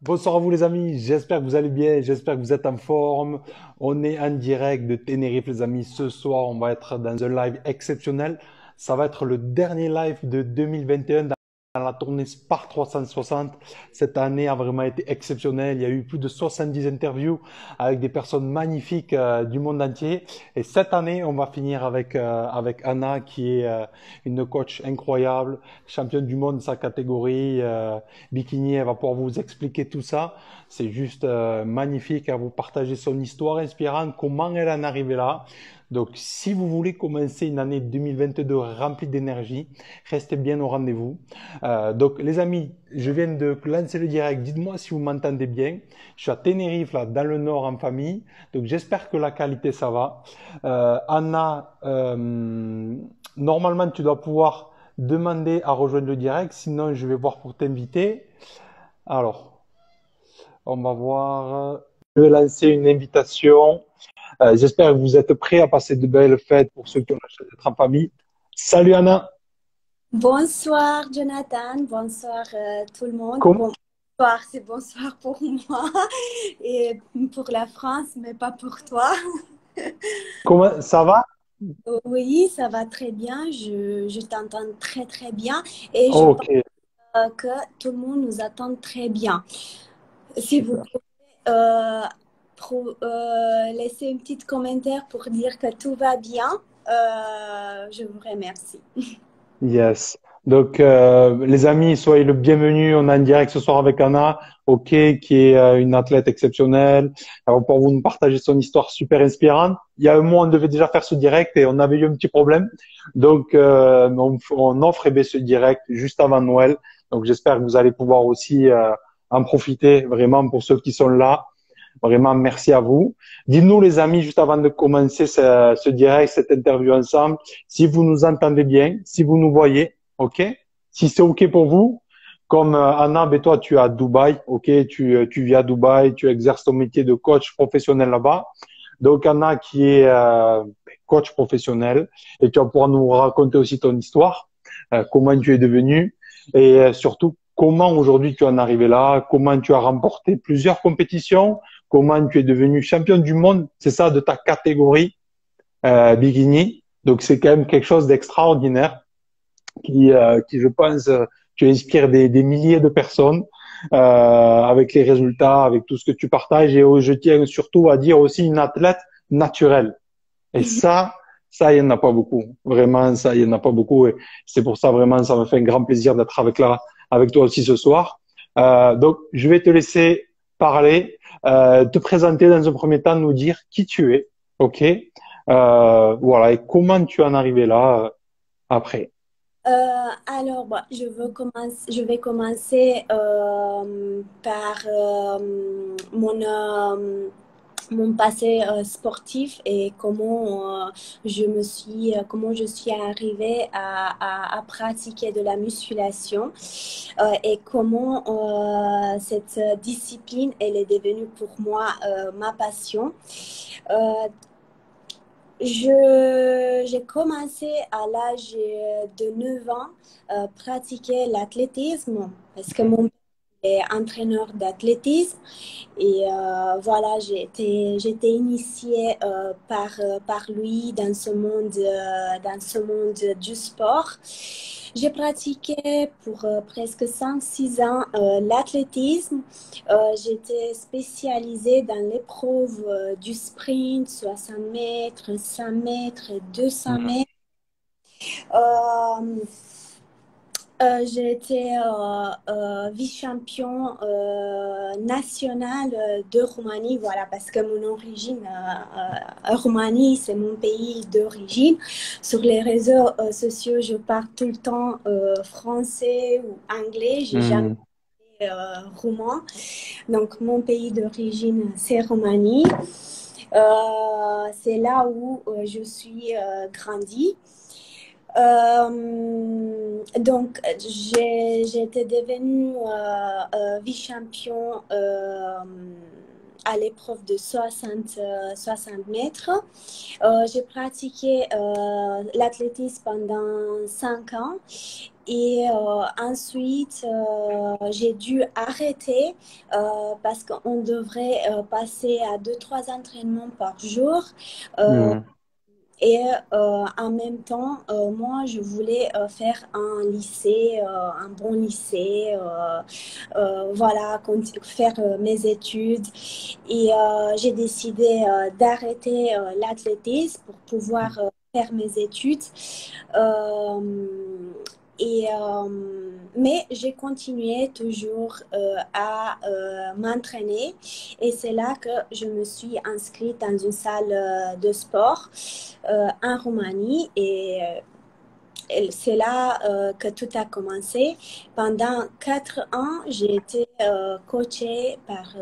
Bonsoir à vous les amis, j'espère que vous allez bien, j'espère que vous êtes en forme. On est en direct de Tenerife les amis. Ce soir, on va être dans un live exceptionnel. Ça va être le dernier live de 2021 dans la tournée Spark 360. Cette année a vraiment été exceptionnelle. Il y a eu plus de 70 interviews avec des personnes magnifiques du monde entier. Et cette année, on va finir avec Anna qui est une coach incroyable, championne du monde de sa catégorie. Bikini, elle va pouvoir vous expliquer tout ça. C'est juste magnifique à vous partager son histoire inspirante, comment elle en est arrivée là. Donc, si vous voulez commencer une année 2022 remplie d'énergie, restez bien au rendez-vous. Donc, les amis, je viens de lancer le direct. Dites-moi si vous m'entendez bien. Je suis à Tenerife, là, dans le nord, en famille. Donc, j'espère que la qualité, ça va. Anna, normalement, tu dois pouvoir demander à rejoindre le direct. Sinon, je vais voir pour t'inviter. Alors, on va voir. Je vais lancer une invitation. J'espère que vous êtes prêts à passer de belles fêtes pour ceux qui ont la chance d'être en famille. Salut Anna. Bonsoir Jonathan, bonsoir tout le monde. Com- Bonsoir, c'est bonsoir pour moi et pour la France, mais pas pour toi. comment ça va? Oui, ça va très bien, je t'entends très très bien et je pense Ok. que tout le monde nous attend très bien. Si vous pouvez euh, laisser un petit commentaire pour dire que tout va bien, je vous remercie. Yes. Donc, les amis, soyez le bienvenu. On est en direct ce soir avec Anna, ok, qui est une athlète exceptionnelle. Alors, pour vous nous partager son histoire super inspirante. Il y a un mois, on devait déjà faire ce direct et on avait eu un petit problème. Donc, on offre ce direct juste avant Noël. Donc, j'espère que vous allez pouvoir aussi en profiter vraiment pour ceux qui sont là. Vraiment, merci à vous. Dites-nous, les amis, juste avant de commencer ce direct, cette interview ensemble, si vous nous entendez bien, si vous nous voyez, OK? Si c'est OK pour vous, comme Anna, ben toi, tu es à Dubaï, OK? Tu vis à Dubaï, tu exerces ton métier de coach professionnel là-bas. Donc, Anna, qui est coach professionnel, et tu vas pouvoir nous raconter aussi ton histoire, comment tu es devenu, et surtout, comment aujourd'hui tu en es arrivé là, comment tu as remporté plusieurs compétitions, comment tu es devenu champion du monde, c'est ça, de ta catégorie bikini. Donc c'est quand même quelque chose d'extraordinaire qui, je pense, tu inspires des milliers de personnes avec les résultats, avec tout ce que tu partages. Et je tiens surtout à dire aussi une athlète naturelle. Et ça, il n'y en a pas beaucoup. Vraiment, ça, il n'y en a pas beaucoup. Et c'est pour ça, vraiment, ça me fait un grand plaisir d'être avec toi aussi ce soir. Donc, je vais te laisser parler, te présenter dans un premier temps, nous dire qui tu es. OK? Voilà. Et comment tu en es arrivé là après. Alors, bah, je vais commencer par mon passé sportif et comment je suis arrivée à pratiquer de la musculation et comment cette discipline, elle est devenue pour moi ma passion. Euh, j'ai commencé à l'âge de 9 ans pratiquer l'athlétisme parce que mon père est entraîneur d'athlétisme et voilà, j'étais initiée par lui dans ce monde du sport. J'ai pratiqué pour presque 5 6 ans l'athlétisme. J'étais spécialisée dans l'épreuve du sprint, 60 mètres, 100 mètres, 200 Mhm. mètres. Euh, j'ai été vice-champion national de Roumanie, voilà, parce que mon origine, Roumanie, c'est mon pays d'origine. Sur les réseaux sociaux, je parle tout le temps français ou anglais, j'ai jamais Mhm. roumain. Donc, mon pays d'origine, c'est Roumanie. C'est là où je suis grandie. Donc, j'étais devenue vice-champion à l'épreuve de 60 mètres. J'ai pratiqué l'athlétisme pendant 5 ans Et ensuite, j'ai dû arrêter parce qu'on devrait passer à 2, 3 entraînements par jour. Euh, Hmm. et en même temps, moi, je voulais faire un lycée, un bon lycée, voilà, faire mes études. Et j'ai décidé d'arrêter l'athlétisme pour pouvoir faire mes études. Euh, mais j'ai continué toujours à m'entraîner et c'est là que je me suis inscrite dans une salle de sport en Roumanie et c'est là que tout a commencé. Pendant 4 ans, j'ai été coachée par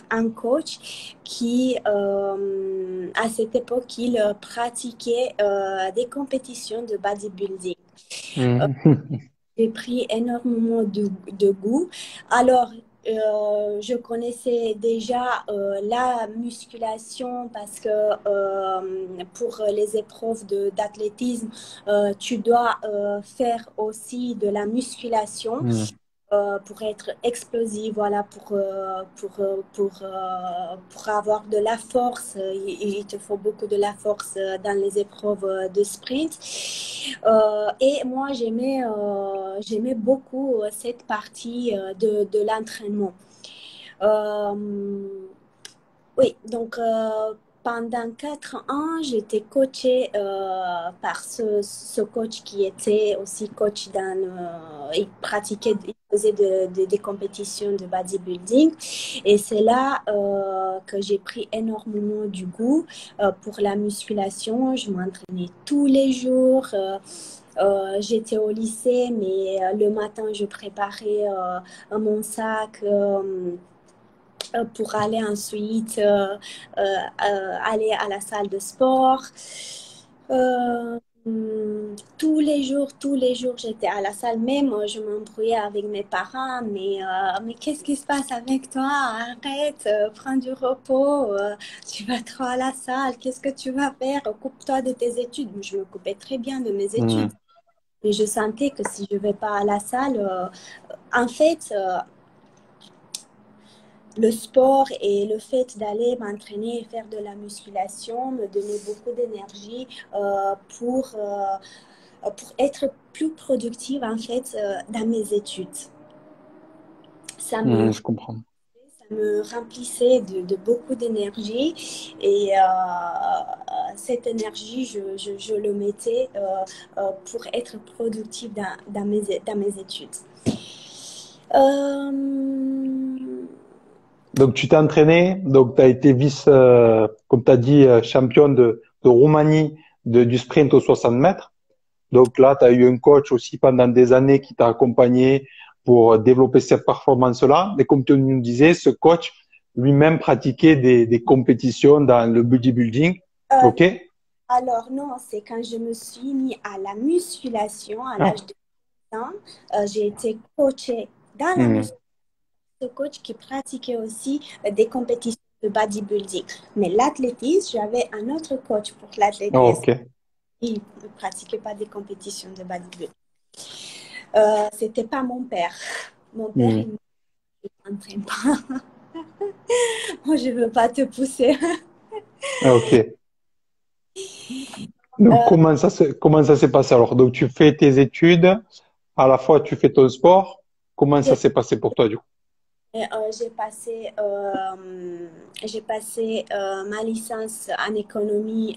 un coach qui, à cette époque, il pratiquait des compétitions de bodybuilding. Euh, Hmm. j'ai pris énormément de goût. Alors, je connaissais déjà la musculation parce que pour les épreuves d'athlétisme, tu dois faire aussi de la musculation Hmm. pour être explosif, voilà, pour avoir de la force. Il te faut beaucoup de la force dans les épreuves de sprint. Et moi, j'aimais beaucoup cette partie de l'entraînement. Euh, oui, donc pendant 4 ans, j'étais coachée par ce coach qui était aussi coach dans... il pratiquait, il faisait des compétitions de bodybuilding. Et c'est là que j'ai pris énormément du goût pour la musculation. Je m'entraînais tous les jours. J'étais au lycée, mais le matin, je préparais mon sac. Pour aller ensuite aller à la salle de sport. Euh, tous les jours, j'étais à la salle. Même, je m'embrouillais avec mes parents. Mais qu'est-ce qui se passe avec toi? Arrête, prends du repos. Tu vas trop à la salle. Qu'est-ce que tu vas faire? Occupe-toi de tes études. Je me coupais très bien de mes Hmm. études. Mais je sentais que si je ne vais pas à la salle, en fait, le sport et le fait d'aller m'entraîner et faire de la musculation me donnait beaucoup d'énergie pour être plus productive en fait dans mes études. Ça me, Je comprends. ça me remplissait de beaucoup d'énergie et cette énergie, je le mettais pour être productive dans mes études. Euh, Donc, tu t'es entraîné, donc tu as été vice, comme tu as dit, championne de Roumanie du sprint aux 60 mètres. Donc là, tu as eu un coach aussi pendant des années qui t'a accompagné pour développer cette performance-là. Et comme tu nous disais, ce coach lui-même pratiquait des compétitions dans le bodybuilding. euh, OK? Alors non, c'est quand je me suis mis à la musculation à Ah. l'âge de 10 ans. J'ai été coachée dans la Hmm. musculation, ce coach qui pratiquait aussi des compétitions de bodybuilding. Mais l'athlétisme, j'avais un autre coach pour Oh, l'athlétisme. OK. Il ne pratiquait pas des compétitions de bodybuilding. C'était pas mon père. Mon père, Hmm. il ne m'entraîne pas. Moi, je ne veux pas te pousser. Ah, OK. Donc, Euh, comment ça s'est passé alors? Donc, tu fais tes études, à la fois tu fais ton sport. Comment ça j'ai s'est passé pour toi du coup? Et, j'ai passé ma licence en économie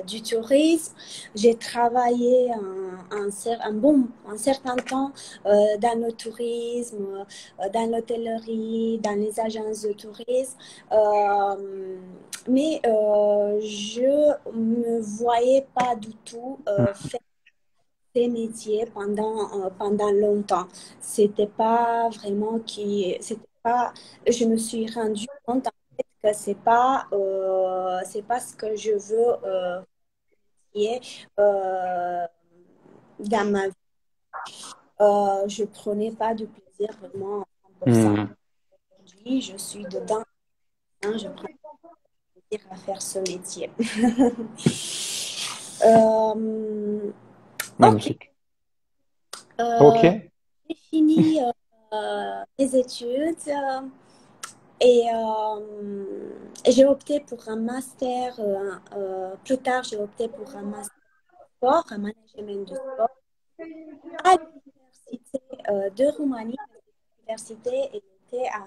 du tourisme. J'ai travaillé un certain temps dans le tourisme, dans l'hôtellerie, dans les agences de tourisme. Mais je me voyais pas du tout faire ces métiers pendant longtemps. C'était pas vraiment c'était pas, je me suis rendu compte en fait que c'est pas ce que je veux faire dans ma vie. Je prenais pas de plaisir vraiment à 100%. Hmm. Aujourd'hui, je suis dedans, hein, je prends plaisir à faire ce métier. Euh, ok. Magnifique. Ok. J'ai fini mes études et j'ai opté pour un master. Plus tard, j'ai opté pour un master sport, un management de sport à l'université de Roumanie. L'université était à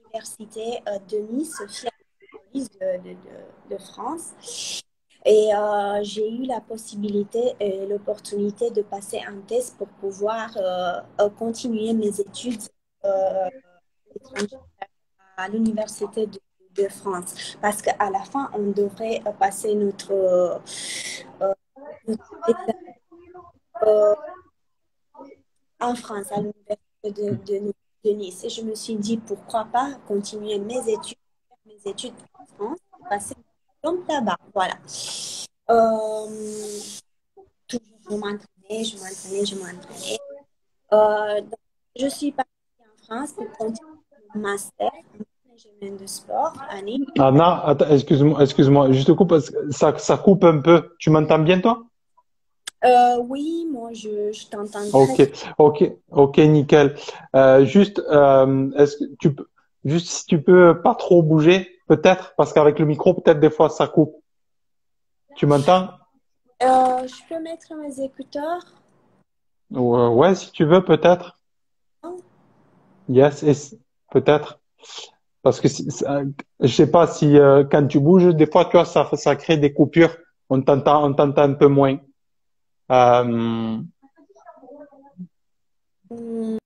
l'université de Nice, Sophia Antipolis de France. Et j'ai eu la possibilité et l'opportunité de passer un test pour pouvoir continuer mes études à l'étranger, à l'université de France. Parce qu'à la fin, on devrait passer notre examen euh, en France, à l'université de Nice. Et je me suis dit, pourquoi pas continuer mes études en France et passer mon diplôme là-bas. Voilà. Euh, Toujours, je m'entraînais. Donc, je suis partie en France pour continuer mon master en management de sport à Nice. Anna, attends, excuse-moi, je te coupe parce que ça coupe un peu. Tu m'entends bien, toi? Oui, moi, je t'entends très Ok, ok, nickel. Juste, est-ce que juste si tu peux pas trop bouger, peut-être, parce qu'avec le micro, peut-être des fois ça coupe. Tu m'entends? Je peux mettre mes écouteurs? Ouais, si tu veux, peut-être. Non. Yes, peut-être. Parce que je sais pas si quand tu bouges, des fois, tu vois, ça crée des coupures. On t'entend un peu moins. Euh, Hmm,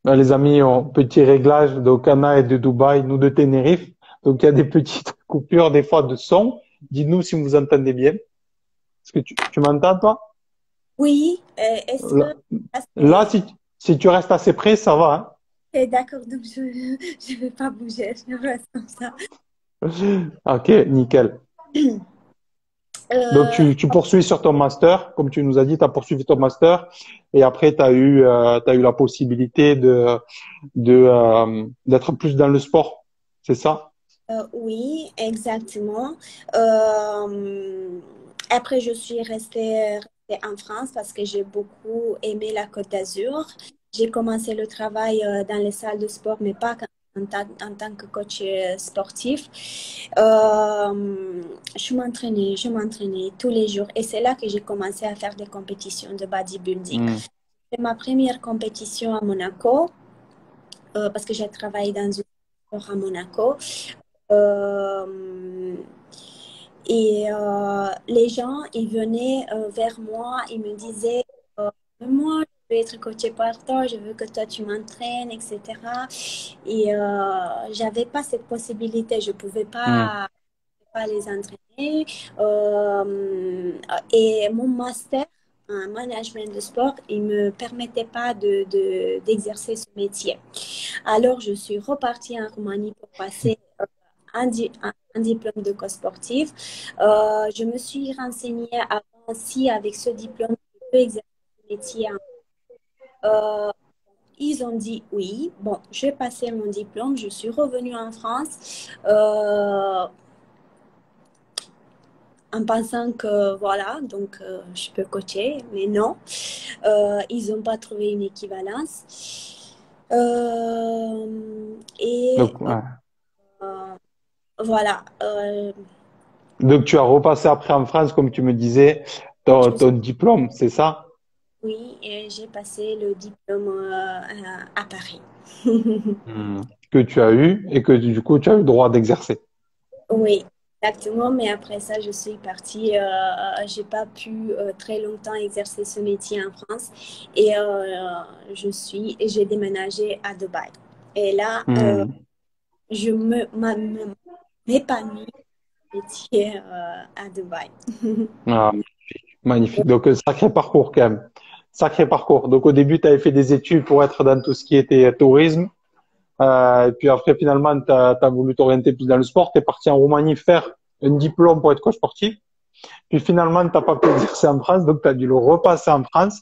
les amis, petit réglage. Donc, Anna est de Dubaï, nous de Tenerife. Donc, il y a des petites coupures des fois de son. Dites-nous si vous entendez bien. Est-ce que tu m'entends, toi? oui, est-ce que Là, ah, là, si tu restes assez près, ça va, c'est d'accord, donc je ne vais pas bouger, je reste comme ça. hein? Ok, nickel. Donc, Euh, tu poursuis sur ton master, comme tu nous as dit, tu as poursuivi ton master, et après, t'as eu la possibilité d'être plus dans le sport, c'est ça? oui, exactement. Euh, Après, je suis restée en France parce que j'ai beaucoup aimé la Côte d'Azur. J'ai commencé le travail dans les salles de sport, mais pas en tant que coach sportif. Je m'entraînais tous les jours et c'est là que j'ai commencé à faire des compétitions de bodybuilding. Hmm. C'est ma première compétition à Monaco parce que j'ai travaillé dans une sport à Monaco. Euh, les gens, ils venaient vers moi, ils me disaient, moi, je veux être coachée par toi, je veux que toi, tu m'entraînes, etc. Et j'avais pas cette possibilité, je pouvais Hmm. pas les entraîner. Euh, et mon master en management de sport, il me permettait pas d'exercer ce métier. Alors, je suis repartie en Roumanie pour passer un diplôme de coach sportif. Je me suis renseignée avant si avec ce diplôme, je peux exercer ce métier. Euh, Ils ont dit oui. Bon, j'ai passé mon diplôme, je suis revenue en France en pensant que voilà, donc je peux coacher, mais non. Ils n'ont pas trouvé une équivalence. Et Donc, ouais. voilà. Donc, tu as repassé après en France, comme tu me disais, Donc, ton diplôme, c'est ça? oui, et j'ai passé le diplôme à Paris. Hmm. Que tu as eu et que du coup, tu as eu le droit d'exercer. Oui, exactement. Mais après ça, je suis partie. J'ai pas pu très longtemps exercer ce métier en France et j'ai déménagé à Dubaï. Et là, Hmm. m'épanouis dans le métier à Dubaï. Ah, magnifique. Donc, sacré parcours quand même. Sacré parcours. Donc, au début, tu avais fait des études pour être dans tout ce qui était tourisme. Et puis après, finalement, tu as voulu t'orienter plus dans le sport. Tu es parti en Roumanie faire un diplôme pour être coach sportif. Puis finalement, tu n'as pas pu exercer en France, donc tu as dû le repasser en France.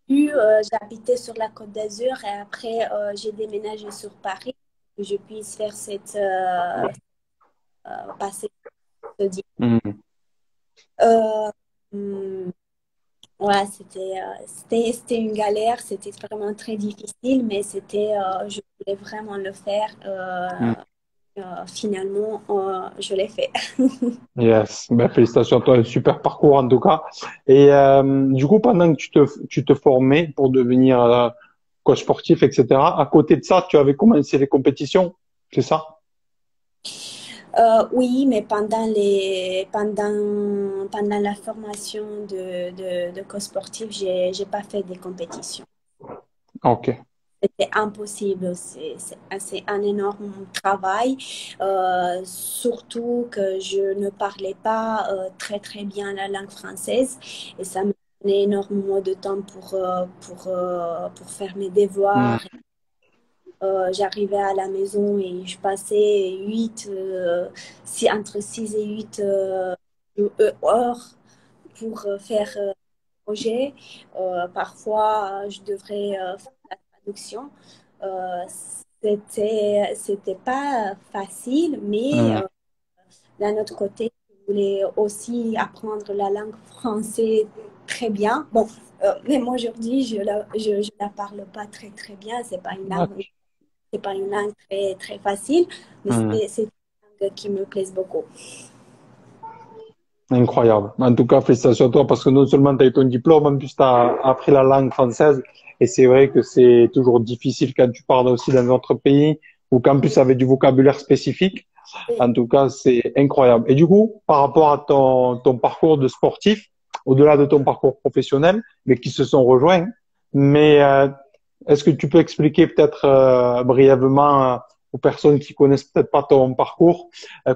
Puis, j'habitais sur la Côte d'Azur et après, j'ai déménagé sur Paris pour que je puisse faire passer ce diplôme. Hmm. Euh, hum, Ouais, c'était une galère, c'était vraiment très difficile, mais je voulais vraiment le faire. Hmm. Finalement, je l'ai fait. Yes, ben, félicitations à toi, un super parcours en tout cas. Et du coup, pendant que tu te formais pour devenir coach sportif, etc., à côté de ça, tu avais commencé les compétitions, c'est ça? Oui, mais pendant la formation de coach sportif, j'ai pas fait des compétitions. Ok. C'était impossible. C'est un énorme travail, surtout que je ne parlais pas très bien la langue française et ça me prenait énormément de temps pour faire mes Hmm. devoirs. J'arrivais à la maison et je passais entre 6 et 8 heures pour faire projet. Parfois, je devrais faire la traduction. Euh, c'était pas facile, mais Hmm. d'un autre côté, je voulais aussi apprendre la langue française très bien. Bon, même aujourd'hui, je la parle pas très bien. C'est pas une langue très facile, mais Hmm. c'est une langue qui me plaise beaucoup. Incroyable. En tout cas, félicitations à toi parce que non seulement tu as eu ton diplôme, en plus tu as appris la langue française. Et c'est vrai que c'est toujours difficile quand tu parles aussi dans un autre pays ou qu'en plus avec du vocabulaire spécifique. Oui. En tout cas, c'est incroyable. Et du coup, par rapport à ton parcours de sportif, au-delà de ton parcours professionnel, mais qui se sont rejoints, mais est-ce que tu peux expliquer peut-être brièvement aux personnes qui connaissent peut-être pas ton parcours,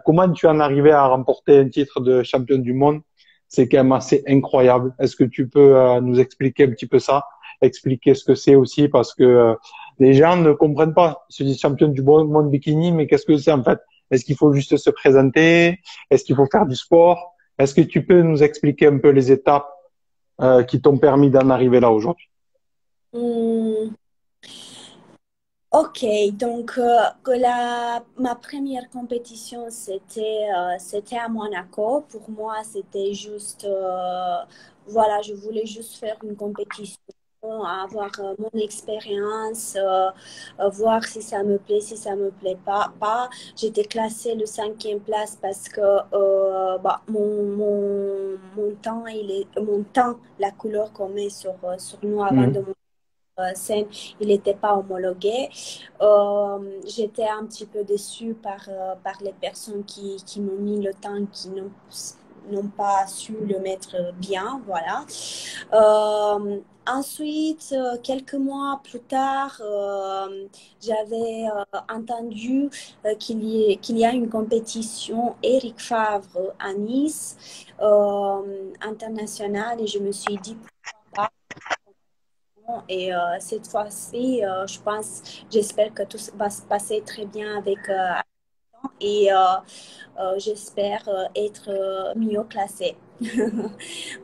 comment tu en arrivé à remporter un titre de champion du monde? C'est quand même assez incroyable. Est-ce que tu peux nous expliquer un petit peu ça, expliquer ce que c'est aussi, parce que les gens ne comprennent pas. Ils se disent champion du monde bikini, mais qu'est-ce que c'est en fait? Est-ce qu'il faut juste se présenter? Est-ce qu'il faut faire du sport? Est-ce que tu peux nous expliquer un peu les étapes qui t'ont permis d'en arriver là aujourd'hui? Hmm. Ok, donc ma première compétition, c'était à Monaco. Pour moi, c'était juste, voilà, je voulais juste faire une compétition, avoir mon expérience, voir si ça me plaît, si ça me plaît pas. J'étais classée le cinquième place parce que bah, mon temps, mon temps, la couleur qu'on met sur nous avant de Mhm. monter scène, il n'était pas homologué. J'étais un petit peu déçue par les personnes qui m'ont mis le temps, qui n'ont pas su le mettre bien, voilà. Ensuite, quelques mois plus tard, j'avais entendu qu'il y a une compétition Eric Favre à Nice internationale et je me suis dit pourquoi pas. Et cette fois-ci, j'espère que tout va se passer très bien avec et j'espère être mieux classée.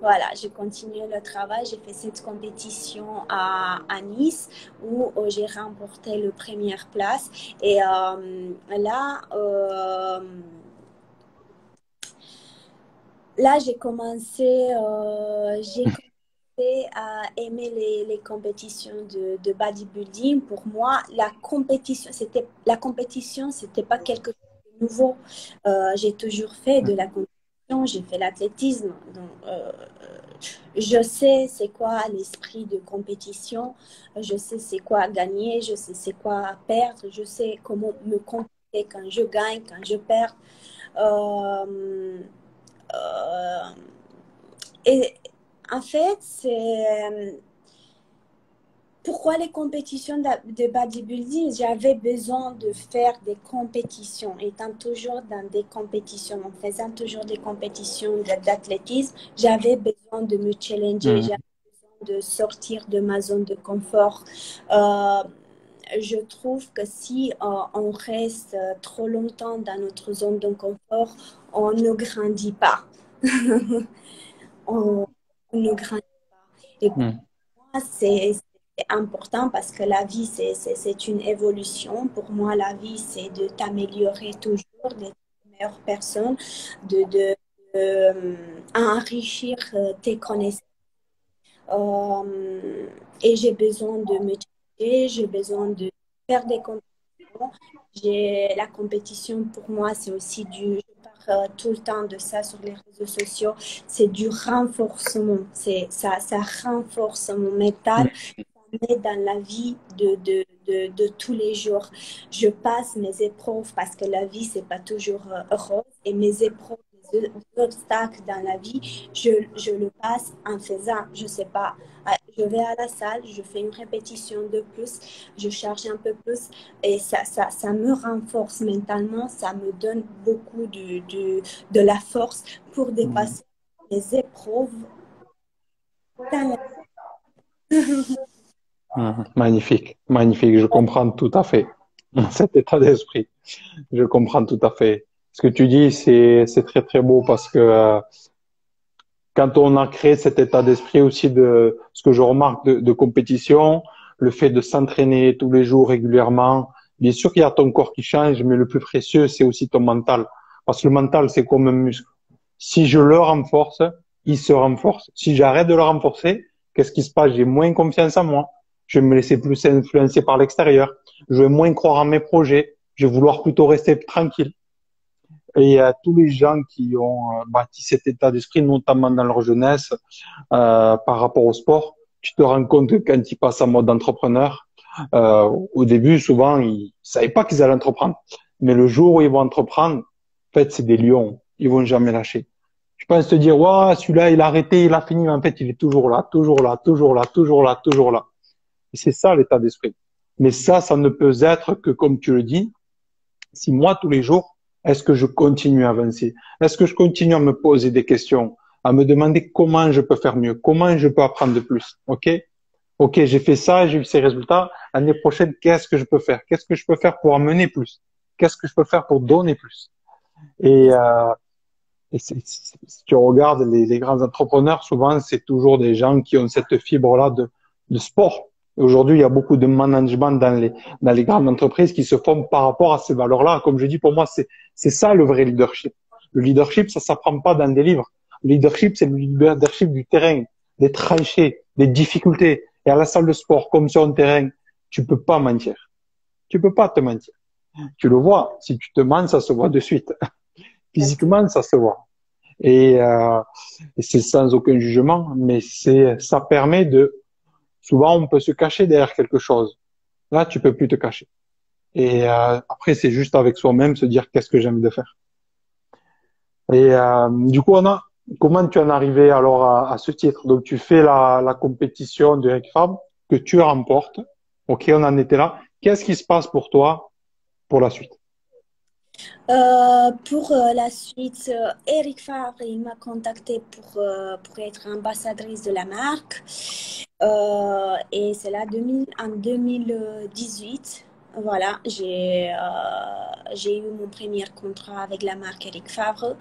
Voilà, j'ai continué le travail, j'ai fait cette compétition à Nice où j'ai remporté la première place. Et là, j'ai commencé à aimer les compétitions de bodybuilding. Pour moi, la compétition, c'était pas quelque chose de nouveau. J'ai toujours fait de la compétition, j'ai fait l'athlétisme. Donc, je sais c'est quoi l'esprit de compétition, je sais c'est quoi gagner, je sais c'est quoi perdre, je sais comment me comporter quand je gagne, quand je perds. Euh, euh, et en fait, c'est pourquoi les compétitions de bodybuilding? J'avais besoin de faire des compétitions, étant toujours dans des compétitions, en faisant toujours des compétitions d'athlétisme, j'avais besoin de me challenger, j'avais Mhm. besoin de sortir de ma zone de confort. Euh, je trouve que si on reste trop longtemps dans notre zone de confort, on ne grandit pas. on, on ne grandit pas. Et pour Mhm. moi, c'est important parce que la vie, c'est une évolution. Pour moi, la vie, c'est de t'améliorer toujours, d'être une meilleure personne, de enrichir tes connaissances. Et j'ai besoin de me challenger, j'ai besoin de faire des compétitions. La compétition, pour moi, c'est aussi je parle tout le temps de ça sur les réseaux sociaux, c'est du renforcement. Ça renforce mon mental dans la vie de tous les jours. Je passe mes épreuves parce que la vie, c'est pas toujours rose. Et mes épreuves, les obstacles dans la vie, je le passe en faisant, je sais pas, je vais à la salle, je fais une répétition de plus, je charge un peu plus et ça me renforce mentalement, ça me donne beaucoup de la force pour Mhm. dépasser les épreuves dans la vie. Mhm. Magnifique, magnifique. Je comprends tout à fait cet état d'esprit. Je comprends tout à fait. Ce que tu dis, c'est très très beau parce que quand on a créé cet état d'esprit aussi de ce que je remarque de compétition, le fait de s'entraîner tous les jours régulièrement, bien sûr qu'il y a ton corps qui change, mais le plus précieux, c'est aussi ton mental. Parce que le mental, c'est comme un muscle. Si je le renforce, il se renforce. Si j'arrête de le renforcer, qu'est-ce qui se passe? J'ai moins confiance en moi. Je vais me laisser plus influencer par l'extérieur. Je vais moins croire en mes projets. Je vais vouloir plutôt rester tranquille. Et tous les gens qui ont bâti cet état d'esprit, notamment dans leur jeunesse, par rapport au sport, tu te rends compte que quand ils passent en mode entrepreneur, au début, souvent, ils savaient pas qu'ils allaient entreprendre. Mais le jour où ils vont entreprendre, en fait, c'est des lions. Ils vont jamais lâcher. Je pense te dire, ouais, celui-là, il a arrêté, il a fini, mais en fait, il est toujours là, toujours là, toujours là, toujours là, toujours là. Et c'est ça l'état d'esprit. Mais ça ne peut être que, comme tu le dis, si moi, tous les jours, est-ce que je continue à avancer? Est-ce que je continue à me poser des questions, à me demander comment je peux faire mieux, comment je peux apprendre de plus? OK? OK, j'ai fait ça, j'ai eu ces résultats. L'année prochaine, qu'est-ce que je peux faire? Qu'est-ce que je peux faire pour amener plus? Qu'est-ce que je peux faire pour donner plus? Et, si tu regardes les grands entrepreneurs, souvent, c'est toujours des gens qui ont cette fibre-là de sport. Et aujourd'hui, il y a beaucoup de management dans les grandes entreprises qui se font par rapport à ces valeurs-là. Comme je dis, pour moi, c'est ça le vrai leadership. Le leadership, ça s'apprend pas dans des livres. Le leadership, c'est le leadership du terrain, des tranchées, des difficultés. Et à la salle de sport, comme sur un terrain, tu peux pas mentir. Tu peux pas te mentir. Tu le vois. Si tu te mens, ça se voit de suite. Physiquement, ça se voit. Et, et c'est sans aucun jugement, mais ça permet de, souvent on peut se cacher derrière quelque chose. Là, tu peux plus te cacher. Et après, c'est juste avec soi-même se dire qu'est-ce que j'aime de faire. Et du coup, comment tu en es arrivé alors à ce titre? Donc, tu fais la compétition de Eric Fabre que tu remportes. Ok, on en était là. Qu'est-ce qui se passe pour toi pour la suite? Pour la suite, Eric Favre, il m'a contacté pour être ambassadrice de la marque. Et c'est là en 2018. Voilà, j'ai eu mon premier contrat avec la marque Eric Favre.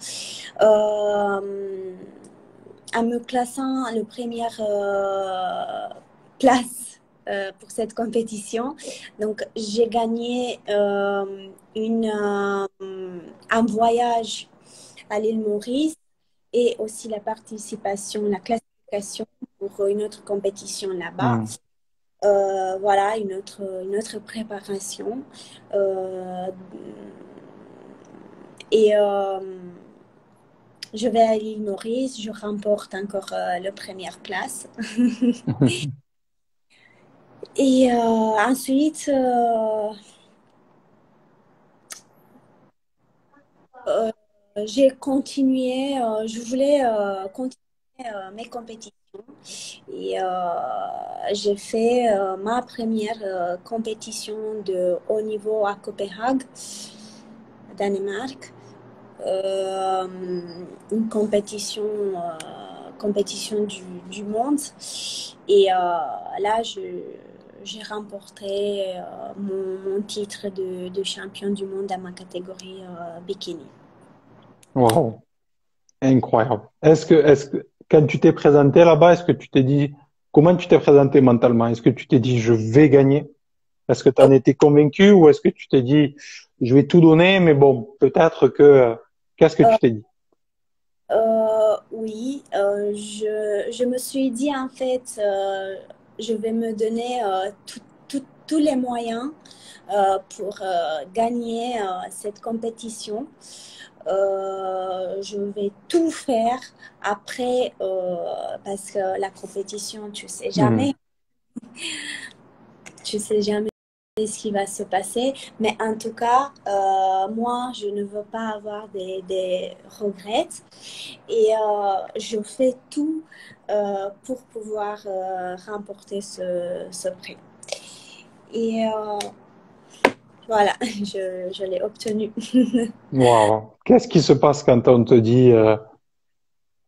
En me classant le première place pour cette compétition. Donc, j'ai gagné un voyage à l'île Maurice et aussi la participation, la classification pour une autre compétition là-bas. Hmm. Voilà, une autre préparation. Euh, et je vais à l'île Maurice, je remporte encore la première place. Et ensuite, euh, j'ai continué, je voulais continuer mes compétitions et j'ai fait ma première compétition de haut niveau à Copenhague, Danemark. Euh, une compétition du monde. Et là, j'ai remporté mon titre de champion du monde à ma catégorie bikini. Wow. Incroyable. Quand tu t'es présenté là-bas, est-ce que tu t'es dit, comment tu t'es présenté mentalement? Est-ce que tu t'es dit, je vais gagner? Est-ce que tu en étais convaincu ou est-ce que tu t'es dit, je vais tout donner, mais bon, peut-être que, qu'est-ce que tu t'es dit? oui, je me suis dit en fait, je vais me donner tous les moyens pour gagner cette compétition. Je vais tout faire après parce que la compétition, Mhm. tu sais jamais ce qui va se passer. Mais en tout cas, moi, je ne veux pas avoir des regrets et je fais tout pour pouvoir remporter ce prix. Et voilà, je l'ai obtenu. Wow. Qu'est-ce qui se passe quand on te dit,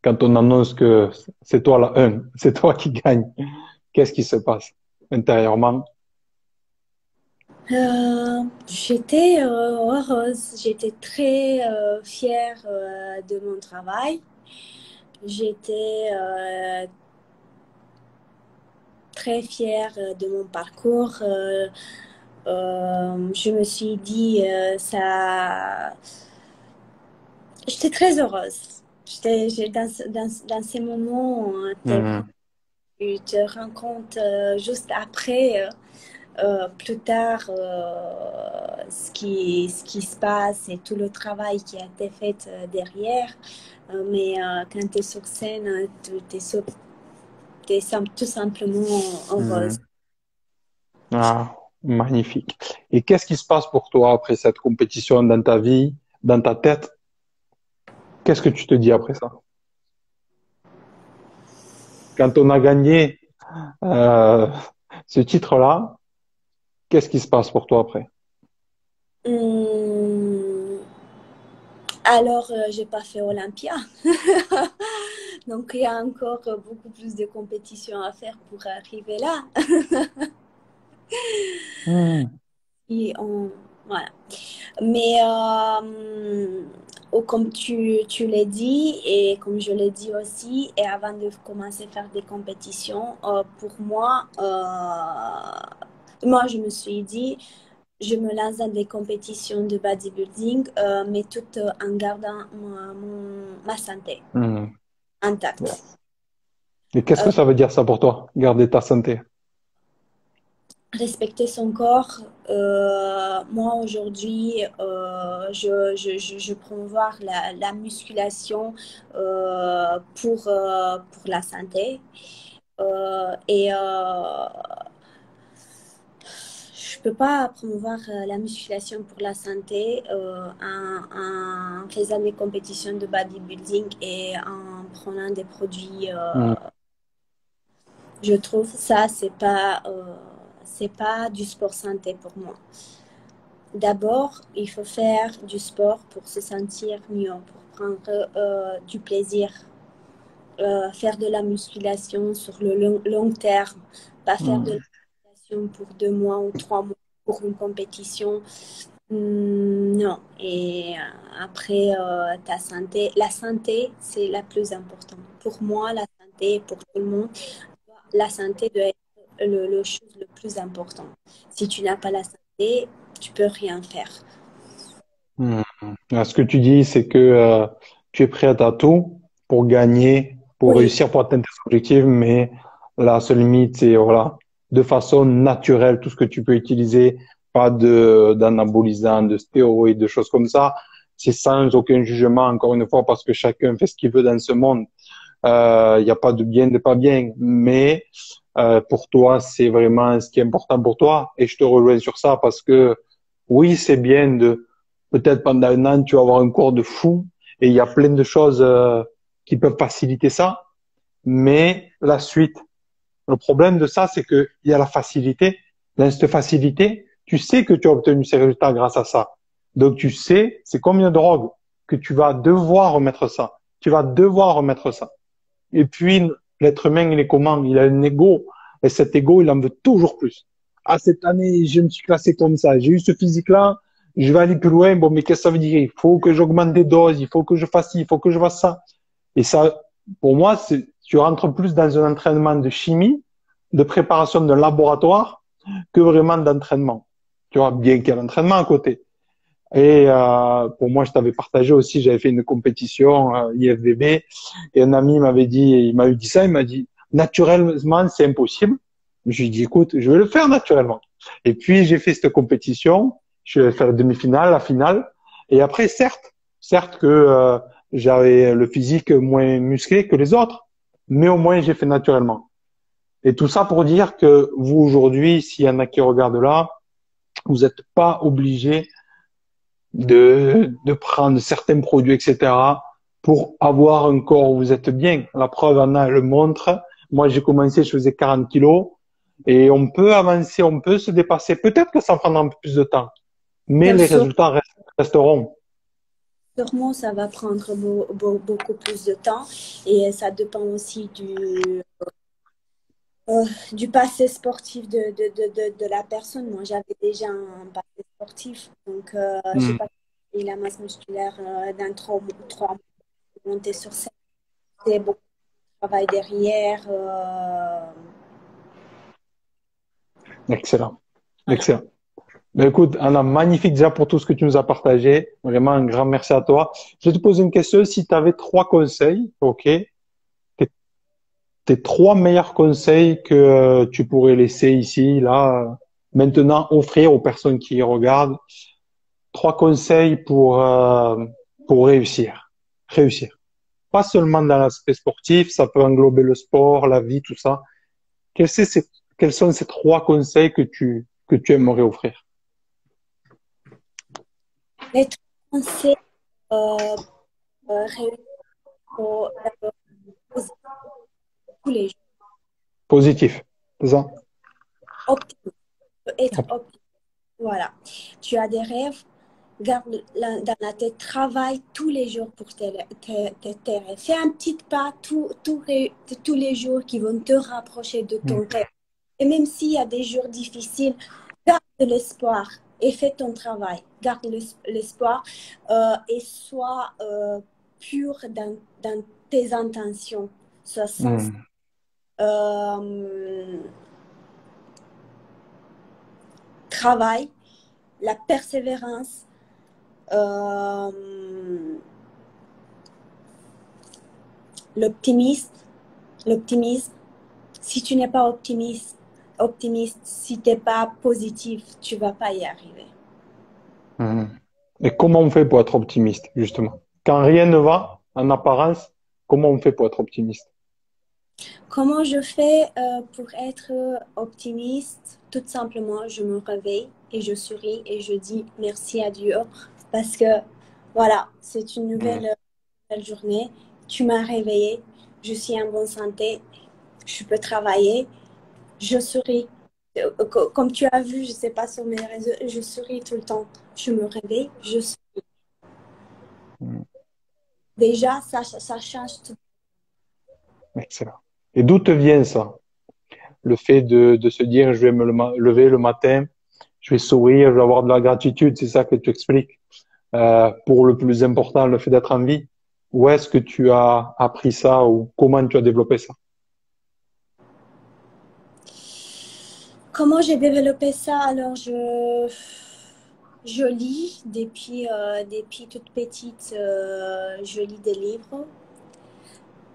quand on annonce que c'est toi la 1, c'est toi qui gagne? Qu'est-ce qui se passe intérieurement? J'étais heureuse, j'étais très fière de mon travail. J'étais très fière de mon parcours. Je me suis dit, j'étais très heureuse. Dans ces moments, Mhm. tu te rends compte juste après. Plus tard ce qui se passe et tout le travail qui a été fait derrière. Mais quand tu es sur scène, tu es, tout simplement heureuse. Mhm. Ah, magnifique. Et qu'est-ce qui se passe pour toi après cette compétition dans ta vie, dans ta tête? Qu'est-ce que tu te dis après ça? Quand on a gagné euh, ce titre-là, qu'est-ce qui se passe pour toi après? Hum, alors, j'ai pas fait Olympia. Donc, il y a encore beaucoup plus de compétitions à faire pour arriver là. Hmm. Et voilà. Mais comme tu l'as dit et comme je l'ai dit aussi, et avant de commencer à faire des compétitions, pour moi, moi je me suis dit, je me lance dans des compétitions de bodybuilding, mais tout en gardant ma santé Hmm. intacte. Yes. Et qu'est-ce Euh, que ça veut dire ça pour toi, garder ta santé? Respecter son corps. Moi, aujourd'hui, je promouvoir la musculation pour la santé. Et je peux pas promouvoir la musculation pour la santé en faisant des compétitions de bodybuilding et en prenant des produits. Hmm. Je trouve ça, c'est pas du sport santé pour moi. D'abord, il faut faire du sport pour se sentir mieux, pour prendre du plaisir, faire de la musculation sur le long terme, pas faire de la Hmm. musculation pour 2 mois ou 3 mois pour une compétition. Non. Et après, ta santé, la santé, c'est la plus importante. Pour moi, la santé, pour tout le monde, la santé doit être le chose le plus important. Si tu n'as pas la santé, tu peux rien faire. Hmm. Ce que tu dis, c'est que tu es prêt à tout pour gagner, pour Oui, réussir, pour atteindre tes objectifs, mais la seule limite, c'est voilà, de façon naturelle, tout ce que tu peux utiliser, pas d'anabolisants, de stéroïdes, de choses comme ça. C'est sans aucun jugement, encore une fois, parce que chacun fait ce qu'il veut dans ce monde. Il n'y a pas de bien, de pas bien, mais pour toi, c'est vraiment ce qui est important pour toi. Et je te rejoins sur ça parce que oui, c'est bien de peut-être pendant un an, tu vas avoir un cours de fou et il y a plein de choses qui peuvent faciliter ça, mais la suite, le problème de ça, c'est que il y a la facilité. Dans cette facilité, tu sais que tu as obtenu ces résultats grâce à ça. Donc tu sais, c'est comme une drogue, que tu vas devoir remettre ça. Tu vas devoir remettre ça. Et puis, l'être humain, il est comment? Il a un ego. Et cet ego, il en veut toujours plus. Ah, cette année, je me suis classé comme ça. J'ai eu ce physique-là. Je vais aller plus loin. Bon, mais qu'est-ce que ça veut dire? Il faut que j'augmente des doses. Il faut que je fasse ci. Il faut que je fasse ça. Et ça, pour moi, tu rentres plus dans un entraînement de chimie, de préparation d'un laboratoire, que vraiment d'entraînement. Tu vois, bien qu'il y a l'entraînement à côté. Et pour moi, je t'avais partagé aussi, j'avais fait une compétition IFBB et un ami m'avait dit, il m'avait dit ça, il m'a dit, naturellement, c'est impossible. Je lui ai dit, écoute, je vais le faire naturellement. Et puis, j'ai fait cette compétition, je vais faire la demi-finale, la finale. Et après, certes que j'avais le physique moins musclé que les autres, mais au moins, j'ai fait naturellement. Et tout ça pour dire que vous, aujourd'hui, s'il y en a qui regardent là, vous n'êtes pas obligé de prendre certains produits, etc., pour avoir un corps où vous êtes bien. La preuve en a, elle le montre. Moi, j'ai commencé, je faisais 40 kilos et on peut avancer, on peut se dépasser. Peut-être que ça prendra un peu plus de temps, mais Bien les sûr, résultats resteront. sûrement, ça va prendre beaucoup plus de temps et ça dépend aussi du passé sportif de la personne. Moi, j'avais déjà un passé sportif, donc j'ai Hmm. pas pris la masse musculaire dans 3 mois pour monter sur scène. C'est beaucoup de travail derrière. Excellent. Voilà. Excellent. Mais écoute, Anna, magnifique déjà pour tout ce que tu nous as partagé. Vraiment un grand merci à toi. Je vais te poser une question. Si tu avais trois conseils, ok, tes trois meilleurs conseils que tu pourrais laisser ici, là, maintenant, offrir aux personnes qui regardent, trois conseils pour réussir. Réussir. Pas seulement dans l'aspect sportif, ça peut englober le sport, la vie, tout ça. Quels, c'est ces- quels sont ces trois conseils que tu aimerais offrir? Les trois conseils euh, réunis pour poser tous les jours. Positif. C'est ça? Optimiste, être optimiste. Voilà. Tu as des rêves, garde dans la tête, travaille tous les jours pour tes rêves. Fais un petit pas tous les jours qui vont te rapprocher de Mm. ton rêve. Et même s'il y a des jours difficiles, garde l'espoir et fais ton travail. Garde l'espoir et sois pur dans tes intentions. Sois sincère. Mm. Euh, travail, la persévérance. Euh, l'optimiste, l'optimisme. Si tu n'es pas optimiste, si tu n'es pas positif, tu vas pas y arriver. Mm. Et comment on fait pour être optimiste, justement? Quand rien ne va, en apparence, comment on fait pour être optimiste? Comment je fais pour être optimiste? Tout simplement, je me réveille et je souris et je dis merci à Dieu parce que voilà, c'est une Mm. nouvelle journée. Tu m'as réveillé, je suis en bonne santé, je peux travailler, je souris. Comme tu as vu, je ne sais pas sur mes réseaux, je souris tout le temps. Je me réveille, je souris. Mm. Déjà, ça change tout. Excellent. Et d'où te vient ça? Le fait de se dire, je vais lever le matin, je vais sourire, je vais avoir de la gratitude, c'est ça que tu expliques. Pour le plus important, le fait d'être en vie. Où est-ce que tu as appris ça ou comment tu as développé ça? Comment j'ai développé ça? Alors, je lis depuis toute petite, je lis des livres.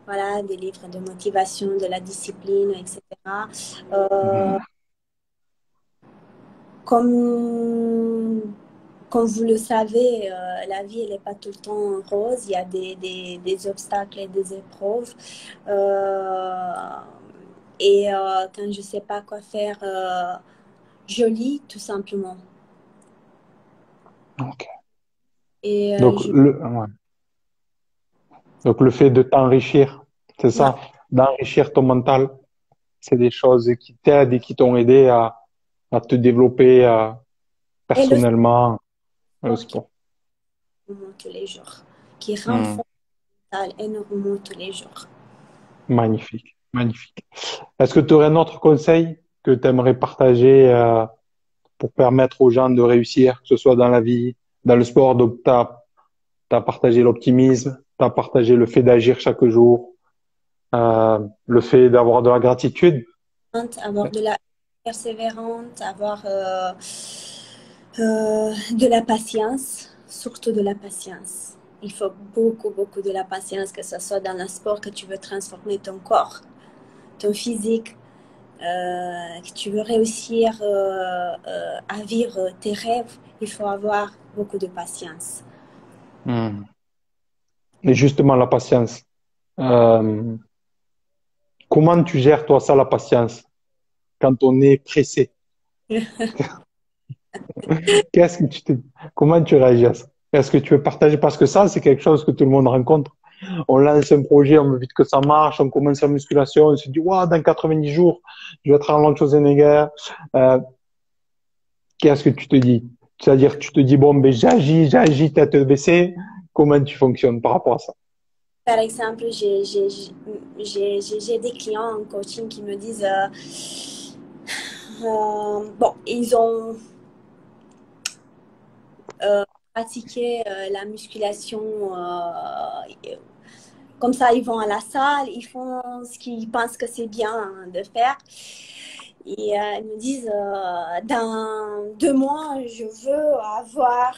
Voilà, des livres de motivation, de la discipline, etc. Euh, Mhm. comme, comme vous le savez, la vie, elle n'est pas tout le temps rose. Il y a des obstacles et des épreuves. Euh, quand je ne sais pas quoi faire, je lis tout simplement. Ok. Et Donc ouais. Donc le fait de t'enrichir, c'est ouais. ça, d'enrichir ton mental, c'est des choses qui t'aident et qui t'ont aidé à te développer Et le personnellement le sport qui sport. énormément tous les jours, qui Hmm. renforce énormément tous les jours. Magnifique, magnifique. Est-ce que tu aurais un autre conseil que tu aimerais partager pour permettre aux gens de réussir, que ce soit dans la vie, dans le sport? Donc, tu as partagé l'optimisme, tu as partagé le fait d'agir chaque jour, le fait d'avoir de la gratitude. Avoir de la persévérance, avoir De la patience, surtout de la patience. Il faut beaucoup, beaucoup de la patience, que ce soit dans le sport, que tu veux transformer ton corps, ton physique, que tu veux réussir à vivre tes rêves. Il faut avoir beaucoup de patience. Hmm. Et justement, la patience. Euh, Comment tu gères, toi, ça, la patience, quand on est pressé? Qu'est-ce que tu te... Comment tu réagis à ça? Est-ce que tu veux partager? Parce que ça, c'est quelque chose que tout le monde rencontre. On lance un projet, on veut vite que ça marche, on commence la musculation, on se dit, waouh, dans 90 jours, je vais être Arnold Schwarzenegger. Euh, Qu'est-ce que tu te dis? C'est-à-dire, tu te dis, bon, ben, j'agis, tête baissée. Comment tu fonctionnes par rapport à ça? Par exemple, j'ai des clients en coaching qui me disent, bon, ils ont pratiqué la musculation comme ça, ils vont à la salle, ils font ce qu'ils pensent que c'est bien de faire. Et ils me disent, dans 2 mois, je veux avoir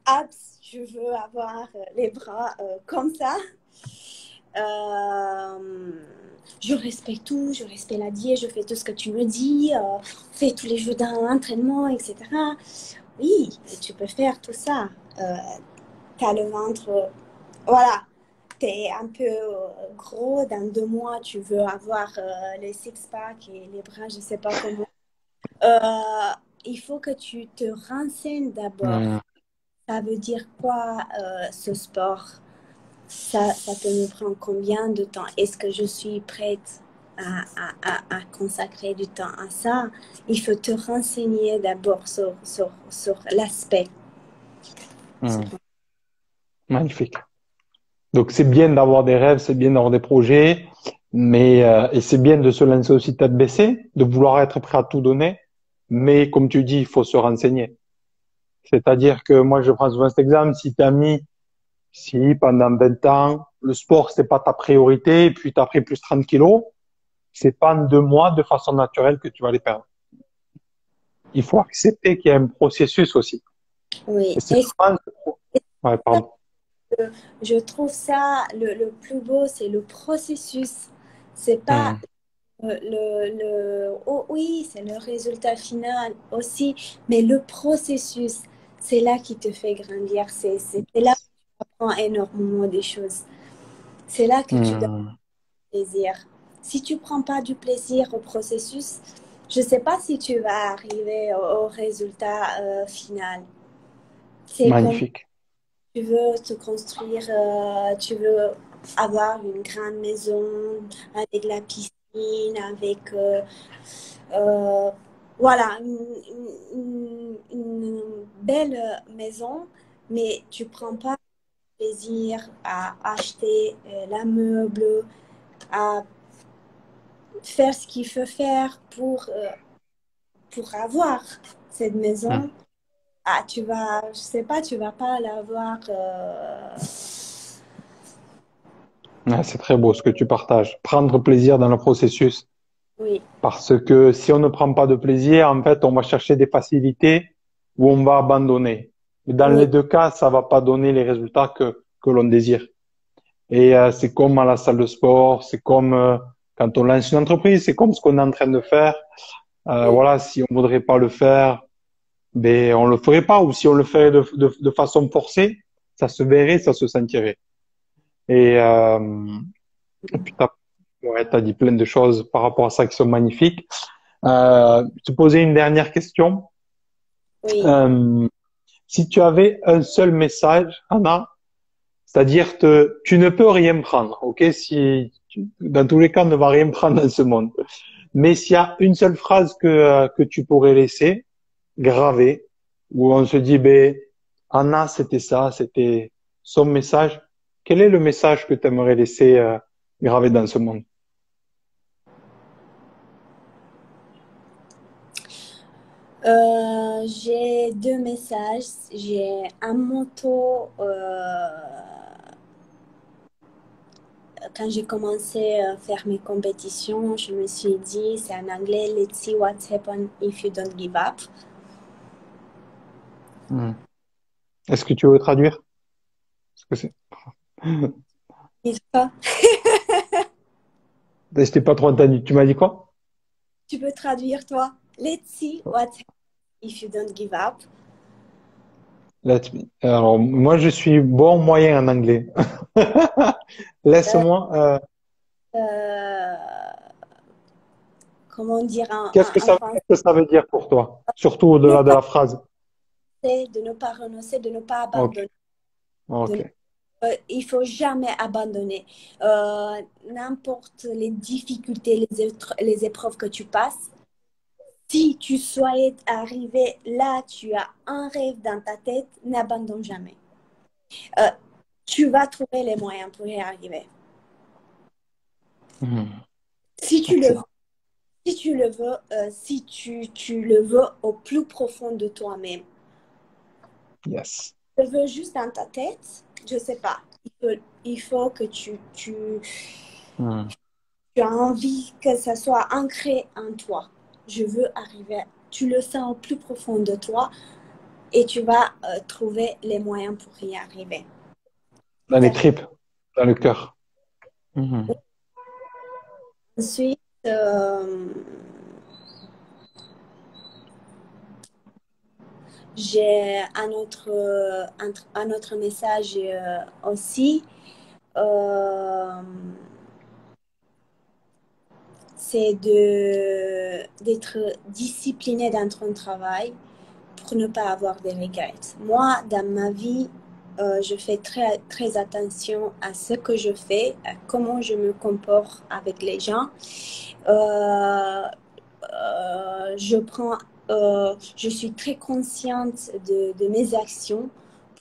abs, je veux avoir les bras comme ça. Je respecte tout, je respecte la diète, je fais tout ce que tu me dis, fais tous les jours dans l'entraînement, etc. Oui, tu peux faire tout ça. Tu as le ventre, voilà, tu es un peu gros, dans 2 mois, tu veux avoir les six-pack et les bras, je ne sais pas comment. Euh, il faut que tu te renseignes d'abord. Hmm. Ça veut dire quoi ce sport? Ça peut me prendre combien de temps? Est-ce que je suis prête à consacrer du temps à ça? Il faut te renseigner d'abord sur l'aspect. Hmm. Magnifique. Donc, c'est bien d'avoir des rêves, c'est bien d'avoir des projets, mais et c'est bien de se lancer aussi tête baissée, de vouloir être prêt à tout donner. Mais comme tu dis, il faut se renseigner. C'est-à-dire que moi, je prends souvent cet exemple, si tu as mis, si pendant 20 ans, le sport, c'est pas ta priorité, et puis tu as pris plus 30 kilos, c'est pas en 2 mois, de façon naturelle, que tu vas les perdre. Il faut accepter qu'il y a un processus aussi. Oui, Et c'est souvent, ouais, pardon. je trouve ça le plus beau, c'est le processus. C'est pas Hmm. oh oui, c'est le résultat final aussi, mais le processus, c'est là qui te fait grandir. C'est là que tu apprends énormément des choses. C'est là que tu donnes Hmm. plaisir. Si tu prends pas du plaisir au processus, je sais pas si tu vas arriver au résultat final. C'est comme Magnifique. tu veux te construire, tu veux avoir une grande maison avec la piscine, avec euh, voilà, une belle maison, mais tu prends pas plaisir à acheter la meuble, à faire ce qu'il faut faire pour avoir cette Hmm. maison. Ah, je sais pas, tu vas pas l'avoir. Ouais, c'est très beau ce que tu partages. Prendre plaisir dans le processus. Oui, Parce que si on ne prend pas de plaisir, en fait, on va chercher des facilités ou on va abandonner. Et dans oui, les deux cas, ça va pas donner les résultats que l'on désire. Et c'est comme à la salle de sport, c'est comme quand on lance une entreprise, c'est comme ce qu'on est en train de faire. oui. Voilà, si on voudrait pas le faire, ben on le ferait pas. Ou si on le ferait de façon forcée, ça se verrait, ça se sentirait. Et, et puis t'as dit plein de choses par rapport à ça qui sont magnifiques. Je te posais une dernière question. Oui. Euh, Si tu avais un seul message, Anna, c'est-à-dire que tu ne peux rien prendre, ok? Dans tous les cas, on ne va rien prendre dans ce monde. Mais s'il y a une seule phrase que tu pourrais laisser gravée, où on se dit, ben, Anna, c'était ça, c'était son message. Quel est le message que tu aimerais laisser gravé dans ce monde? J'ai deux messages. J'ai un motto. Quand j'ai commencé à faire mes compétitions, je me suis dit, c'est en anglais, let's see what happens if you don't give up. Hmm. Est-ce que tu veux traduire? Est-ce que c'est... N'est-ce pas? Je t'ai pas trop entendu. Tu m'as dit quoi? Tu peux traduire toi. Let's see what happens if you don't give up. Alors, moi, je suis bon moyen en anglais. Euh, Laisse-moi. euh, comment dire en français? Qu'est-ce que ça veut dire pour toi? Surtout Ne au-delà de pas la phrase. renoncer, de ne pas renoncer, de ne pas Ok, abandonner. ok. Il faut jamais abandonner. N'importe les difficultés, les épreuves que tu passes, si tu souhaites arriver là, tu as un rêve dans ta tête, n'abandonne jamais. Euh, Tu vas trouver les moyens pour y arriver. Hmm. Si tu le veux, Excellent. si tu le veux au plus profond de toi-même. Yes. Tu le veux juste dans ta tête, je sais pas. Il faut que Hmm. tu as envie que ça soit ancré en toi. Je veux arriver. Tu le sens au plus profond de toi et tu vas trouver les moyens pour y arriver. Dans les Ça. tripes, dans le cœur. Hmm. Ensuite, j'ai un autre message aussi. Euh, c'est d'être discipliné dans ton travail pour ne pas avoir des regrets. Moi, dans ma vie, je fais très, très attention à ce que je fais, à comment je me comporte avec les gens. Euh, je suis très consciente de mes actions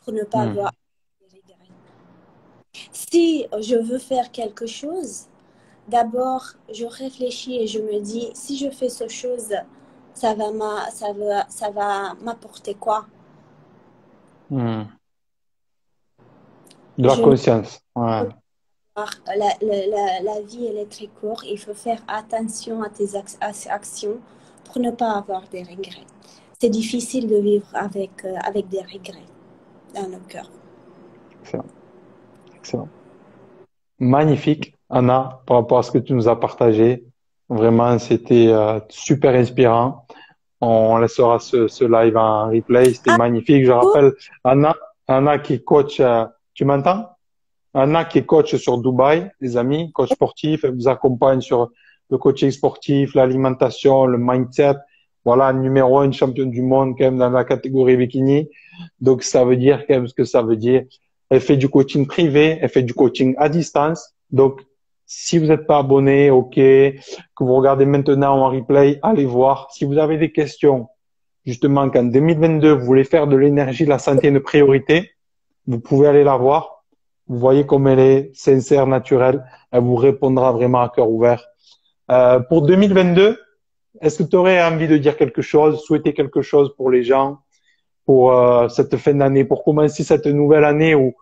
pour ne pas Hmm. avoir des regrets. Si je veux faire quelque chose, d'abord, je réfléchis et je me dis, si je fais cette chose, ça va m'apporter quoi? Hmm. De la Je ne conscience. Ouais. peux pas. La vie, elle est très courte. Il faut faire attention à tes actions pour ne pas avoir des regrets. C'est difficile de vivre avec des regrets dans le cœur. Excellent. Excellent. Magnifique, Anna, par rapport à ce que tu nous as partagé. Vraiment, c'était super inspirant. On laissera ce live en replay. C'était Ah, magnifique. Je bon? rappelle, Anna qui est coach, tu m'entends? Anna qui est coach sur Dubaï, les amis, coach sportif. Elle vous accompagne sur le coaching sportif, l'alimentation, le mindset. Voilà, numéro un championne du monde quand même dans la catégorie bikini. Donc, ça veut dire quand même ce que ça veut dire. Elle fait du coaching privé, elle fait du coaching à distance. Donc, si vous n'êtes pas abonné, OK, que vous regardez maintenant en replay, allez voir. Si vous avez des questions, justement, qu'en 2022, vous voulez faire de l'énergie, de la santé une priorité, vous pouvez aller la voir. Vous voyez comme elle est sincère, naturelle. Elle vous répondra vraiment à cœur ouvert. Pour 2022, est-ce que tu aurais envie de dire quelque chose, souhaiter quelque chose pour les gens, pour cette fin d'année, pour commencer cette nouvelle année où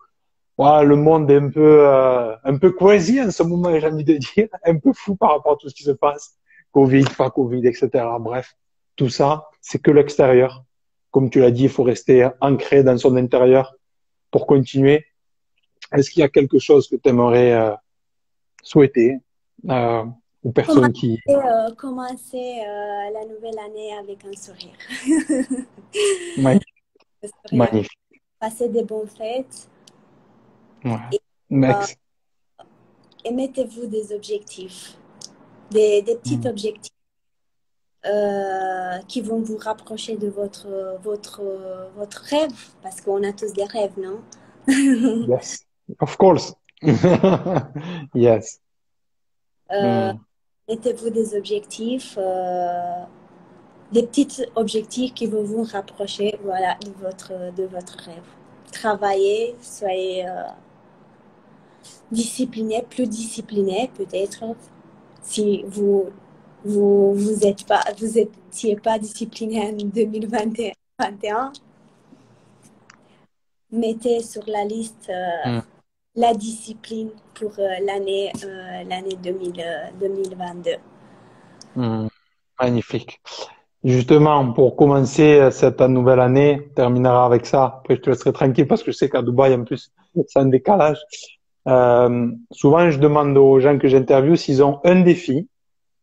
voilà, le monde est un peu crazy en ce moment, j'ai envie de dire, un peu fou par rapport à tout ce qui se passe, Covid, pas Covid, etc. Bref, tout ça, c'est que l'extérieur. Comme tu l'as dit, il faut rester ancré dans son intérieur pour continuer. Est-ce qu'il y a quelque chose que tu aimerais souhaiter euh, aux Commencer, personnes qui... la nouvelle année avec un sourire. Magnifique. Un sourire. Magnifique. Passer des bonnes fêtes Ouais. et, euh, Next. et mettez-vous des objectifs, des petits Mm. objectifs qui vont vous rapprocher de votre rêve, parce qu'on a tous des rêves, non? Yes. Of course. Yes. Euh, Mm. Mettez-vous des petits objectifs qui vont vous rapprocher, voilà, de votre rêve. Travaillez, soyez discipliné, plus discipliné peut-être. Si vous étiez pas discipliné en 2021, mettez sur la liste Mm. la discipline pour l'année 2022. Mm. Magnifique. Justement, pour commencer cette nouvelle année, on terminera avec ça. Après, je te laisserai tranquille parce que je sais qu'à Dubaï, en plus, c'est un décalage. Souvent, je demande aux gens que j'interviewe s'ils ont un défi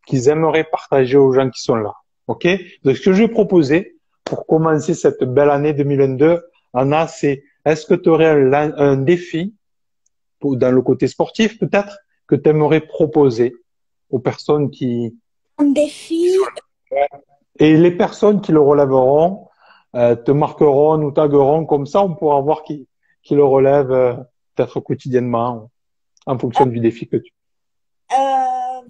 qu'ils aimeraient partager aux gens qui sont là. OK? Donc, ce que je vais proposer pour commencer cette belle année 2022, Anna, c'est est-ce que tu aurais un défi dans le côté sportif peut-être que tu aimerais proposer aux personnes Un qui sont défi, là? Et les personnes qui le relèveront te marqueront, nous tagueront, comme ça on pourra voir qui le relève peut-être quotidiennement en fonction du défi que tu. euh,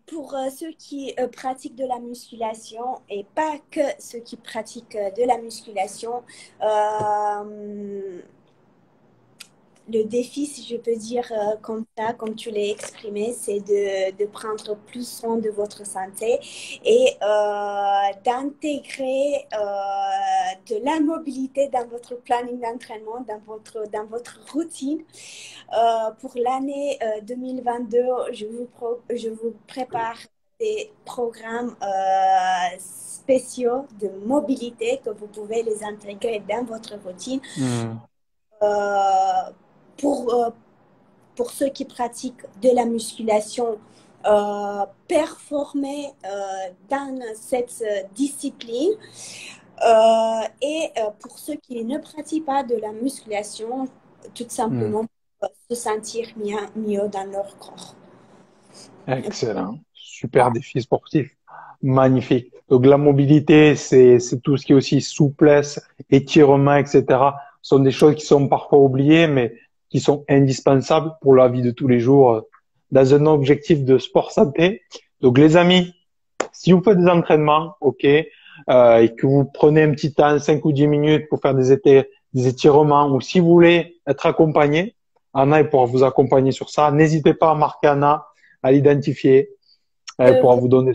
pour ceux qui pratiquent de la musculation et pas que ceux qui pratiquent de la musculation, le défi, si je peux dire comme ça, comme tu l'as exprimé, c'est de prendre plus soin de votre santé et d'intégrer de la mobilité dans votre planning d'entraînement, dans votre routine. Pour l'année 2022, je vous prépare des programmes spéciaux de mobilité que vous pouvez les intégrer dans votre routine. Hmm. Euh, pour, euh, pour ceux qui pratiquent de la musculation, performer dans cette discipline. Et pour ceux qui ne pratiquent pas de la musculation, tout Hmm. simplement se sentir mieux dans leur corps. Excellent. Super défi sportif. Magnifique. Donc la mobilité, c'est tout ce qui est aussi souplesse, étirement, etc. sont des choses qui sont parfois oubliées, mais qui sont indispensables pour la vie de tous les jours dans un objectif de sport santé. Donc les amis, si vous faites des entraînements, ok, et que vous prenez un petit temps, 5 ou 10 minutes pour faire des étirements, ou si vous voulez être accompagné, Anna elle pourra vous accompagner sur ça. N'hésitez pas à marquer Anna, à l'identifier. Elle pourra Je, vous donner.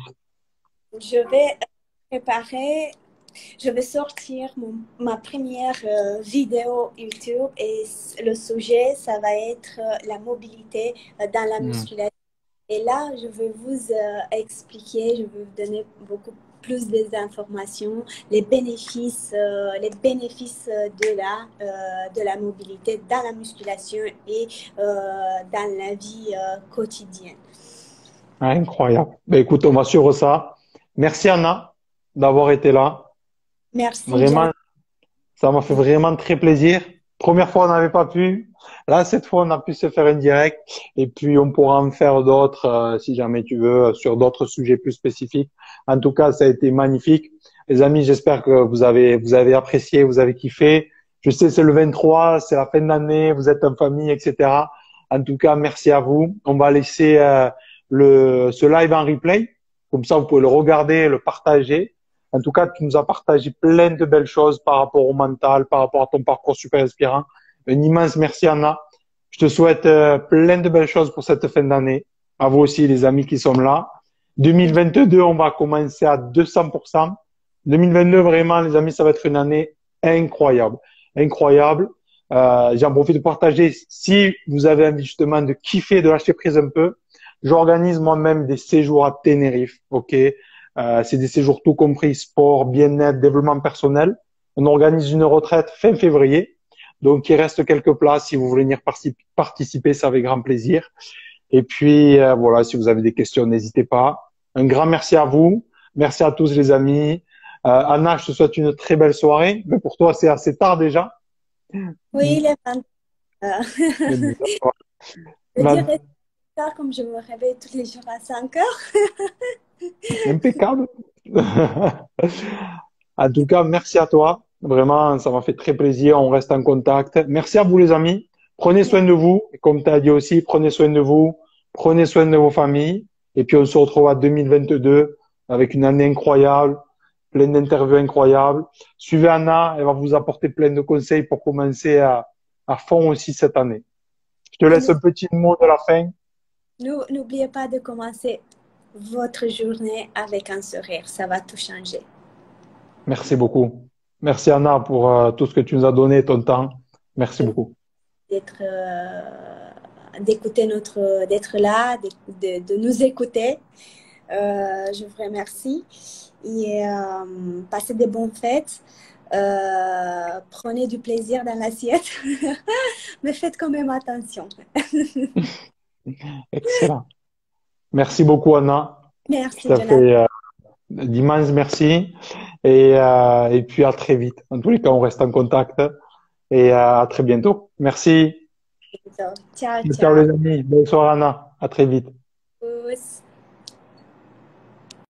je vais préparer, je vais sortir ma première vidéo YouTube et le sujet, ça va être la mobilité dans la Hmm. musculation. Et là, je vais vous expliquer, je vais vous donner beaucoup plus d'informations, les bénéfices de la mobilité dans la musculation et dans la vie quotidienne. Incroyable. Ben, écoute, on va suivre ça. Merci Anna d'avoir été là. Merci, Jan. Vraiment, ça m'a fait vraiment très plaisir. Première fois, on n'avait pas pu. Là, cette fois, on a pu se faire un direct. Et puis, on pourra en faire d'autres, si jamais tu veux, sur d'autres sujets plus spécifiques. En tout cas, ça a été magnifique. Les amis, j'espère que vous avez apprécié, vous avez kiffé. Je sais, c'est le 23, c'est la fin d'année, vous êtes en famille, etc. En tout cas, merci à vous. On va laisser ce live en replay. Comme ça, vous pouvez le regarder, le partager. En tout cas, tu nous as partagé plein de belles choses par rapport au mental, par rapport à ton parcours super inspirant. Un immense merci, Anna. Je te souhaite plein de belles choses pour cette fin d'année. À vous aussi, les amis qui sont là. 2022, on va commencer à 200%. 2022, vraiment, les amis, ça va être une année incroyable. Incroyable. J'en profite de partager. Si vous avez envie justement de kiffer, de lâcher prise un peu, j'organise moi-même des séjours à Tenerife. OK? C'est des séjours tout compris, sport, bien-être, développement personnel. On organise une retraite fin février. Donc, il reste quelques places. Si vous voulez venir participer, c'est avec grand plaisir. Et puis, voilà, si vous avez des questions, n'hésitez pas. Un grand merci à vous. Merci à tous les amis. Anna, je te souhaite une très belle soirée. Mais pour toi, c'est assez tard déjà. Oui, les 20. Je dirais ça comme je me réveille tous les jours à 5 heures. Impeccable. En tout cas, merci à toi. Vraiment, ça m'a fait très plaisir. On reste en contact. Merci à vous, les amis. Prenez soin de vous. Et comme tu as dit aussi, prenez soin de vous. Prenez soin de vos familles. Et puis, on se retrouve à 2022 avec une année incroyable, plein d'interviews incroyables. Suivez Anna. Elle va vous apporter plein de conseils pour commencer à fond aussi cette année. Je te Et laisse un petit mot de la fin. n'oubliez pas de commencer votre journée avec un sourire. Ça va tout changer. Merci beaucoup. Merci Anna pour tout ce que tu nous as donné, ton temps. Merci beaucoup. D'être d'écouter d'être là, de nous écouter. Je vous remercie et passez des bonnes fêtes. Prenez du plaisir dans l'assiette, mais faites quand même attention. Excellent. Merci beaucoup, Anna. Je Merci, te Jonathan. fais d'immenses merci. Et puis à très vite. En tous les cas, on reste en contact. Et à très bientôt. Merci. Ciao, Ciao ciao. les amis. Bonne soirée, Anna. À très vite. Tous.